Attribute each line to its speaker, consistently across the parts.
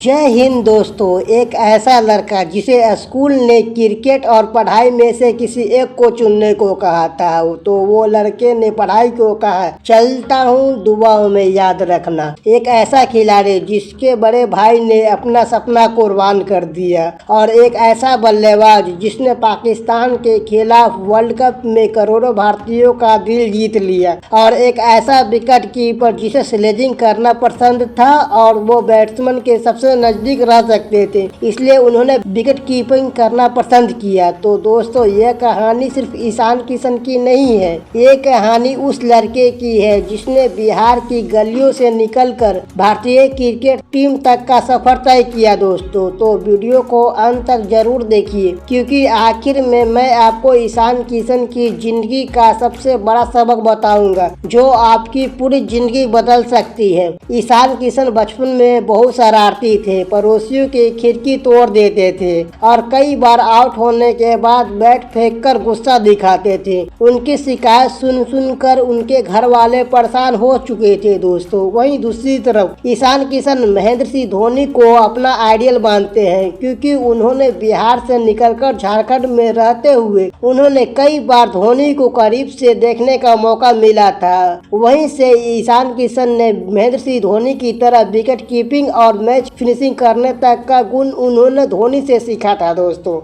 Speaker 1: जय हिंद दोस्तों। एक ऐसा लड़का जिसे स्कूल ने क्रिकेट और पढ़ाई में से किसी एक को चुनने को कहा था, तो वो लड़के ने पढ़ाई को कहा चलता हूँ दुआओं में याद रखना। एक ऐसा खिलाड़ी जिसके बड़े भाई ने अपना सपना कुर्बान कर दिया, और एक ऐसा बल्लेबाज जिसने पाकिस्तान के खिलाफ वर्ल्ड कप में करोड़ों भारतीयों का दिल जीत लिया, और एक ऐसा विकेट कीपर जिसे स्लेजिंग करना पसंद था और वो बैट्समैन के सबसे नजदीक रह सकते थे, इसलिए उन्होंने विकेट कीपिंग करना पसंद किया। तो दोस्तों, यह कहानी सिर्फ ईशान किशन की नहीं है, ये कहानी उस लड़के की है जिसने बिहार की गलियों से निकलकर भारतीय क्रिकेट टीम तक का सफर तय किया। दोस्तों, तो वीडियो को अंत तक जरूर देखिए, क्योंकि आखिर में मैं आपको ईशान किशन की जिंदगी का सबसे बड़ा सबक बताऊंगा जो आपकी पूरी जिंदगी बदल सकती है। ईशान किशन बचपन में बहुत शरारती थे, पड़ोसियों की खिड़की तोड़ देते थे और कई बार आउट होने के बाद बैट फेंककर गुस्सा दिखाते थे। उनकी शिकायत सुन सुनकर उनके घर वाले परेशान हो चुके थे। दोस्तों, वहीं दूसरी तरफ ईशान किशन महेंद्र सिंह धोनी को अपना आइडियल मानते हैं, क्योंकि उन्होंने बिहार से निकलकर झारखंड में रहते हुए उन्होंने कई बार धोनी को करीब से देखने का मौका मिला था। वहीं से ईशान किशन ने महेंद्र सिंह धोनी की तरह विकेट कीपिंग और मैच फिनिशिंग करने तक का गुण उन्होंने धोनी से सीखा था। दोस्तों,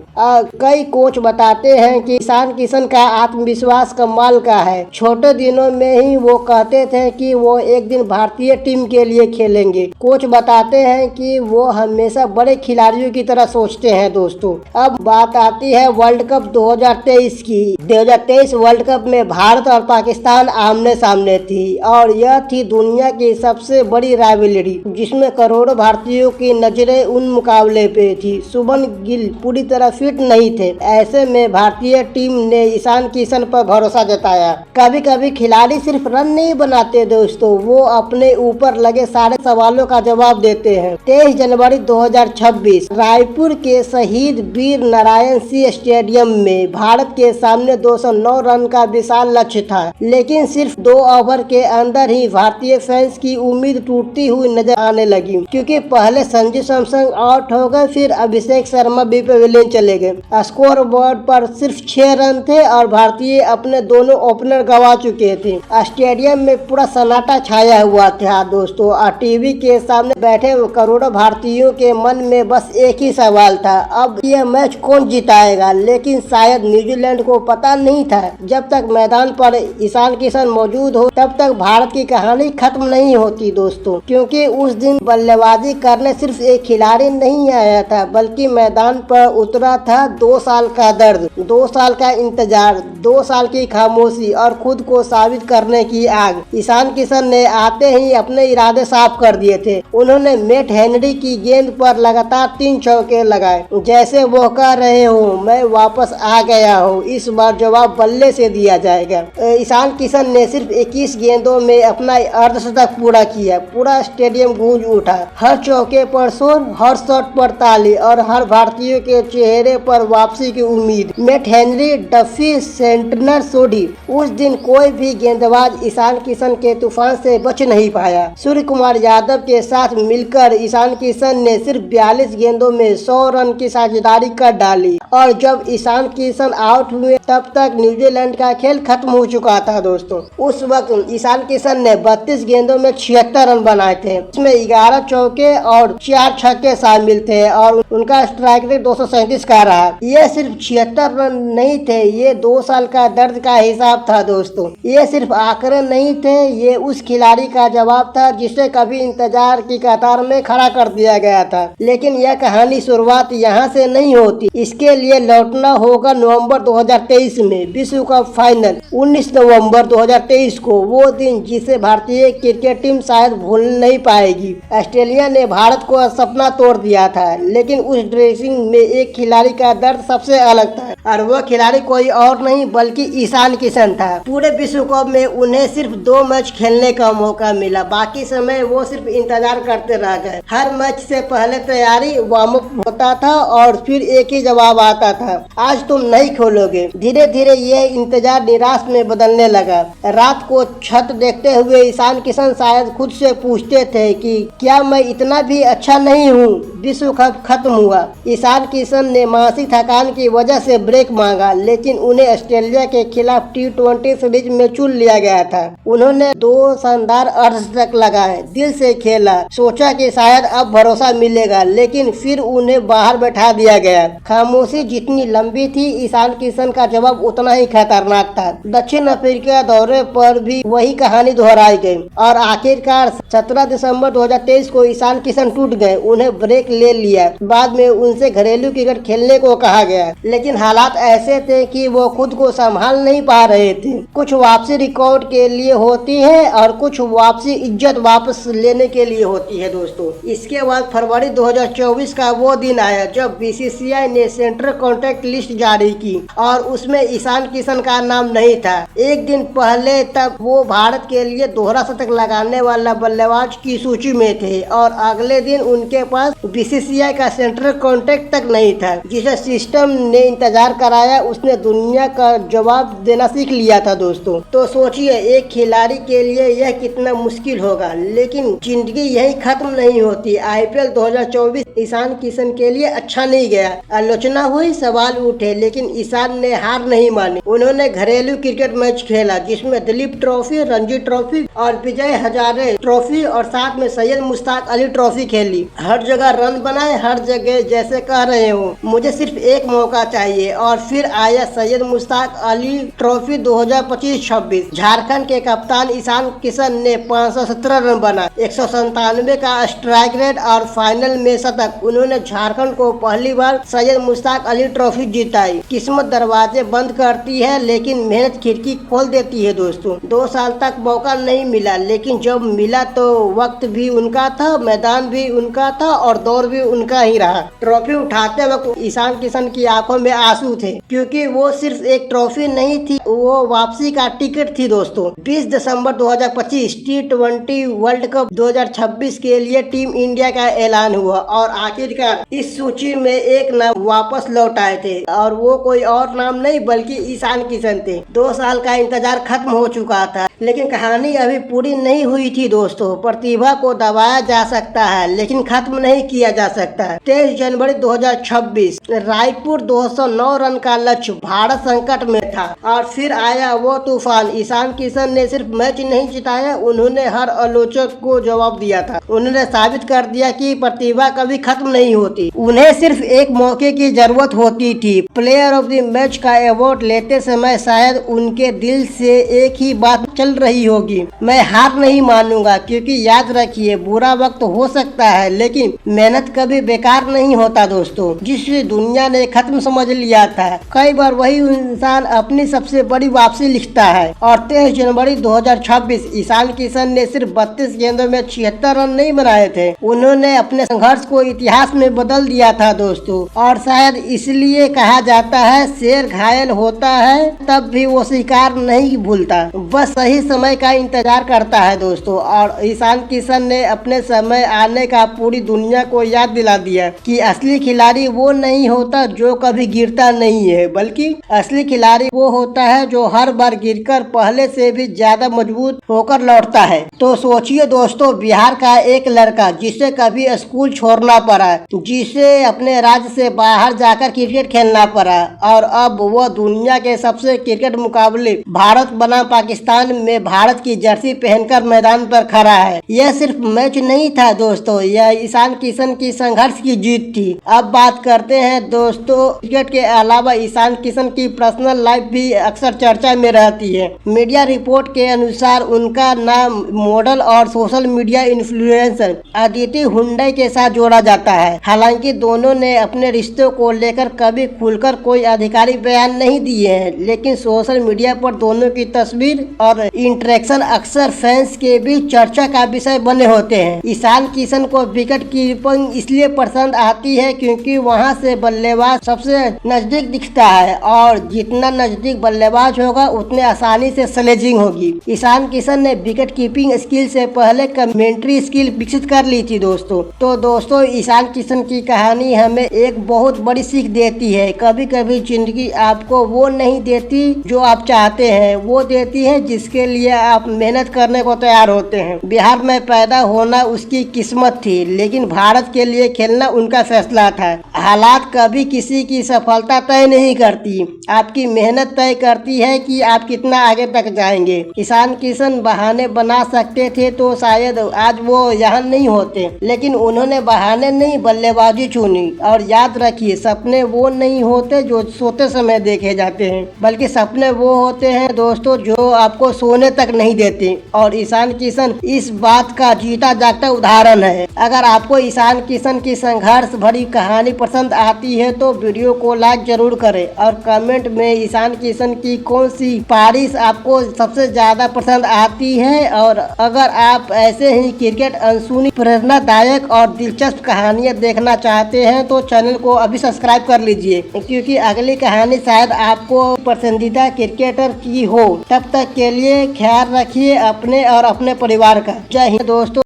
Speaker 1: कई कोच बताते हैं कि ईशान किशन का आत्मविश्वास कमाल का है। छोटे दिनों में ही वो कहते थे कि वो एक दिन भारतीय टीम के लिए खेलेंगे। कोच बताते हैं कि वो हमेशा बड़े खिलाड़ियों की तरह सोचते हैं। दोस्तों, अब बात आती है वर्ल्ड कप 2023 की। 2023 वर्ल्ड कप में भारत और पाकिस्तान आमने सामने थी, और यह थी दुनिया की सबसे बड़ी राइवलरी, जिसमें करोड़ों भारतीयों की नजरें उन मुकाबले पे थी। शुभमन गिल पूरी तरह फिट नहीं थे। ऐसे में भारतीय टीम ने ईशान किशन पर भरोसा जताया। कभी कभी खिलाड़ी सिर्फ रन नहीं बनाते दोस्तों, वो अपने ऊपर लगे सारे सवालों का जवाब देते हैं। 23 जनवरी 2026 रायपुर के शहीद वीर नारायण सिंह स्टेडियम में भारत के सामने 209 रन का विशाल लक्ष्य था, लेकिन सिर्फ 2 ओवर के अंदर ही भारतीय फैंस की उम्मीद टूटती हुई नजर आने लगी, क्योंकि पहले संजू सैमसन आउट हो गए, फिर अभिषेक शर्मा भी पवेलियन चले गए। स्कोर बोर्ड पर सिर्फ 6 रन थे और भारतीय अपने दोनों ओपनर गंवा चुके थे। स्टेडियम में पूरा सन्नाटा छाया हुआ था। दोस्तों, टीवी के सामने बैठे करोड़ों भारतीयों के मन में बस एक ही सवाल था, अब यह मैच कौन जिताएगा। लेकिन शायद न्यूजीलैंड को पता नहीं था, जब तक मैदान पर ईशान किशन मौजूद हो तब तक भारत की कहानी खत्म नहीं होती। दोस्तों, क्योंकि उस दिन बल्लेबाजी करने सिर्फ एक खिलाड़ी नहीं आया था, बल्कि मैदान पर उतरा था 2 साल का दर्द, 2 साल का इंतजार, 2 साल की खामोशी और खुद को साबित करने की आग। ईशान किशन ने आते ही अपने इरादे साफ कर दिए थे। उन्होंने मैट हेनरी की गेंद पर लगातार 3 चौके लगाए, जैसे वो कह रहे हो मैं वापस आ गया हूँ, इस बार जवाब बल्ले से दिया जाएगा। ईशान किशन ने सिर्फ 21 गेंदों में अपना अर्धशतक पूरा किया। पूरा स्टेडियम गूंज उठा, हर चौके पर शोर, हर शॉट पर ताली और हर भारतीय के चेहरे पर वापसी की उम्मीद। मैट हेनरी, डफी, सेंटनर, सोडी, उस दिन कोई भी गेंदबाज ईशान किशन के तूफान से बच नहीं पाया। सूर्य कुमार यादव के साथ मिलकर ईशान किशन ने सिर्फ 42 गेंदों में 100 रन की साझेदारी कर डाली, और जब ईशान किशन आउट हुए तब तक न्यूजीलैंड का खेल खत्म हो चुका था। दोस्तों, उस वक्त ईशान किशन ने 32 गेंदों में 76 रन बनाए थे, इसमें 11 चौके और 4 छक्के शामिल थे, और उनका स्ट्राइक रेट 237 का रहा। ये सिर्फ 76 रन नहीं थे, ये 2 साल का दर्द का हिसाब था। दोस्तों, ये सिर्फ आंकड़े नहीं थे, ये उस खिलाड़ी का जवाब था जिसे कभी इंतजार की कतार में खड़ा कर दिया गया था। लेकिन यह कहानी शुरुआत यहाँ से नहीं होती, इसके लिए लौटना होगा नवंबर 2023 में विश्व कप फाइनल 19 नवंबर 2023 को, वो दिन जिसे भारतीय क्रिकेट टीम शायद भूल नहीं पाएगी। ऑस्ट्रेलिया ने भारत को सपना तोड़ दिया था, लेकिन उस ड्रेसिंग में एक खिलाड़ी का दर्द सबसे अलग था, और वह खिलाड़ी कोई और नहीं बल्कि ईशान किशन था। पूरे विश्व कप में उन्हें सिर्फ 2 मैच खेलने का मौका मिला, बाकी समय वो सिर्फ इंतजार करते रह गए। हर मैच से पहले तैयारी वार्म अप होता था और फिर एक ही जवाब आता था, आज तुम नहीं खोलोगे। धीरे धीरे ये इंतजार निराश में बदलने लगा। रात को छत देखते हुए ईशान किशन शायद खुद से पूछते थे कि क्या मैं इतना भी अच्छा नहीं हूँ, विश्व कप खत्म हुआ। ईशान किशन ने मानसिक थकान की वजह से ब्रेक मांगा, लेकिन उन्हें ऑस्ट्रेलिया के खिलाफ T20 सीरीज में चुन लिया गया था। उन्होंने 2 शानदार अर्धशतक लगाए, दिल से खेला, सोचा कि शायद अब भरोसा मिलेगा, लेकिन फिर उन्हें बाहर बैठा दिया गया। खामोशी जितनी लंबी थी, ईशान किशन का जवाब उतना ही खतरनाक था। दक्षिण अफ्रीका दौरे पर भी वही कहानी दोहराई गई और आखिरकार 17 दिसंबर 2023 को ईशान किशन टूट गए। उन्हें ब्रेक ले लिया। बाद में उनसे घरेलू क्रिकेट खेलने को कहा गया, लेकिन हालात ऐसे थे कि वो खुद को संभाल नहीं पा रहे थे। कुछ वापसी रिकॉर्ड के लिए होती है और कुछ वापसी इज्जत वापस लेने के लिए होती है दोस्तों। इसके बाद फरवरी 2024 का वो दिन आया जब BCCI ने सेंट्रल कॉन्ट्रैक्ट लिस्ट जारी की और उसमें ईशान किशन का नाम नहीं था। एक दिन पहले तक वो भारत के लिए दोहरा शतक लगाने वाला बल्लेबाज की सूची में थे और अगले दिन उनके पास BCCI का सेंट्रल कॉन्ट्रैक्ट तक नहीं था। जिसे सिस्टम ने इंतजार कराया, उसने दुनिया का जवाब देना सीख लिया था दोस्तों। तो सोचिए एक खिलाड़ी के लिए यह कितना मुश्किल होगा, लेकिन जिंदगी यही खत्म नहीं होती। IPL 2024 ईशान किशन के लिए अच्छा नहीं गया। आलोचना हुई, सवाल उठे, लेकिन ईशान ने हार नहीं मानी। उन्होंने घरेलू क्रिकेट मैच खेला जिसमें दिलीप ट्रॉफी, रणजी ट्रॉफी और विजय हजारे ट्रॉफी और साथ में सैयद मुश्ताक अली ट्रॉफी खेली। हर जगह रन बनाए, हर जगह जैसे कह रहे हो मुझे सिर्फ एक मौका चाहिए। और फिर आया सैयद मुश्ताक अली ट्रॉफी 2025-26। झारखंड के कप्तान ईशान किशन ने 517 रन बना, 197 का स्ट्राइक रेट और फाइनल में शतक। उन्होंने झारखंड को पहली बार सैयद मुश्ताक अली ट्रॉफी जिताई। किस्मत दरवाजे बंद करती है, लेकिन मेहनत खिड़की खोल देती है दोस्तों। 2 साल तक मौका नहीं मिला, लेकिन जब मिला तो वक्त भी उनका था, मैदान भी उनका था और दौर भी उनका ही रहा। ट्रॉफी उठाते वक्त ईशान किशन की आंखों में आंसू थे, क्योंकि वो सिर्फ एक ट्रॉफी नहीं थी, वो वापसी का टिकट थी दोस्तों। 20 दिसंबर 2025 T20 वर्ल्ड कप 2026 के लिए टीम इंडिया का ऐलान हुआ और आखिरकार इस सूची में एक नाम वापस लौट आए थे और वो कोई और नाम नहीं बल्कि ईशान किशन थे। 2 साल का इंतजार खत्म हो चुका था, लेकिन कहानी अभी पूरी नहीं हुई थी दोस्तों। प्रतिभा को दबाया जा सकता है, लेकिन खत्म नहीं किया जा सकता। 23 जनवरी 2026 रायपुर 209 रन का लक्ष्य, भारत संकट में था और फिर आया वो तूफान। ईशान किशन ने सिर्फ मैच नहीं जिताया, उन्होंने हर आलोचक को जवाब दिया था। उन्होंने साबित कर दिया कि प्रतिभा कभी खत्म नहीं होती, उन्हें सिर्फ एक मौके की जरूरत होती थी। प्लेयर ऑफ द मैच का अवार्ड लेते समय शायद उनके दिल से एक ही बात चल रही होगी, मैं हार नहीं मानूंगा। क्योंकि याद रखिए, बुरा वक्त हो सकता है, लेकिन मेहनत कभी बेकार नहीं होता दोस्तों। जिसे दुनिया ने खत्म समझ लिया था, कई बार वही इंसान अपनी सबसे बड़ी वापसी लिखता है। और 23 जनवरी 2026 ईशान किशन ने सिर्फ 32 गेंदों में 76 रन नहीं बनाए थे, उन्होंने अपने संघर्ष को इतिहास में बदल दिया था दोस्तों। और शायद इसलिए कहा जाता है, शेर घायल होता है तब भी वो शिकार नहीं भूलता, बस सही समय का इंतजार करता है दोस्तों। और ईशान किशन ने अपने समय आने का पूरी दुनिया को याद दिला दिया कि असली खिलाड़ी वो नहीं होता जो कभी गिरता नहीं है, बल्कि असली खिलाड़ी वो होता है जो हर बार गिरकर पहले से भी ज्यादा मजबूत होकर लौटता है। तो सोचिए दोस्तों, बिहार का एक लड़का जिसे कभी स्कूल छोड़ना पड़ा, जिसे अपने राज्य से बाहर जाकर क्रिकेट खेलना पड़ा और अब वह दुनिया के सबसे क्रिकेट मुकाबले भारत बना पाकिस्तान में भारत की जर्सी पहनकर मैदान पर खड़ा है। यह सिर्फ मैच नहीं था दोस्तों, यह ईशान किशन की संघर्ष की जीत थी। अब बात करते हैं दोस्तों, क्रिकेट के अलावा ईशान किशन की पर्सनल लाइफ भी अक्सर चर्चा में रहती है। मीडिया रिपोर्ट के अनुसार उनका नाम मॉडल और social media influencer Aditi Hyundai के साथ जोड़ा जाता है। हालांकि दोनों ने अपने रिश्तों को लेकर कभी खुलकर कोई आधिकारिक बयान नहीं दिए हैं, लेकिन सोशल मीडिया पर दोनों की तस्वीर और इंटरेक्शन अक्सर फैंस के बीच चर्चा का विषय बने होते हैं। ईशान किशन को विकेट कीपिंग इसलिए पसंद आती है क्योंकि वहां से बल्लेबाज सबसे नजदीक दिखता है और जितना नजदीक बल्लेबाज होगा उतने आसानी से स्लेजिंग होगी। ईशान किशन ने विकेट कीपिंग स्किल से पहले कमेंट्री स्किल विकसित कर ली थी दोस्तों। तो दोस्तों, ईशान किशन की कहानी हमें एक बहुत बड़ी सीख देती है। कभी कभी जिंदगी आपको वो नहीं देती जो आप चाहते हैं, वो देती है जिसके के लिए आप मेहनत करने को तैयार होते हैं। बिहार में पैदा होना उसकी किस्मत थी, लेकिन भारत के लिए खेलना उनका फैसला था। हालात कभी किसी की सफलता तय नहीं करती, आपकी मेहनत तय करती है कि आप कितना आगे तक जाएंगे। ईशान किशन बहाने बना सकते थे तो शायद आज वो यहाँ नहीं होते, लेकिन उन्होंने बहाने नहीं बल्लेबाजी चुनी। और याद रखिए, सपने वो नहीं होते जो सोते समय देखे जाते हैं, बल्कि सपने वो होते हैं दोस्तों जो आपको सोने तक नहीं देते। और ईशान किशन इस बात का जीता जागता उदाहरण है। अगर आपको ईशान किशन की संघर्ष भरी कहानी पसंद आती है तो वीडियो को लाइक जरूर करें और कमेंट में ईशान किशन की कौन सी पारी आपको सबसे ज्यादा पसंद आती है। और अगर आप ऐसे ही क्रिकेट अनसुनी प्रेरणादायक और दिलचस्प कहानियां देखना चाहते हैं तो चैनल को अभी सब्सक्राइब कर लीजिए, क्योंकि अगली कहानी शायद आपको पसंदीदा क्रिकेटर की हो। तब तक के लिए ख्याल रखिए अपने और अपने परिवार का। जय हिंद दोस्तों।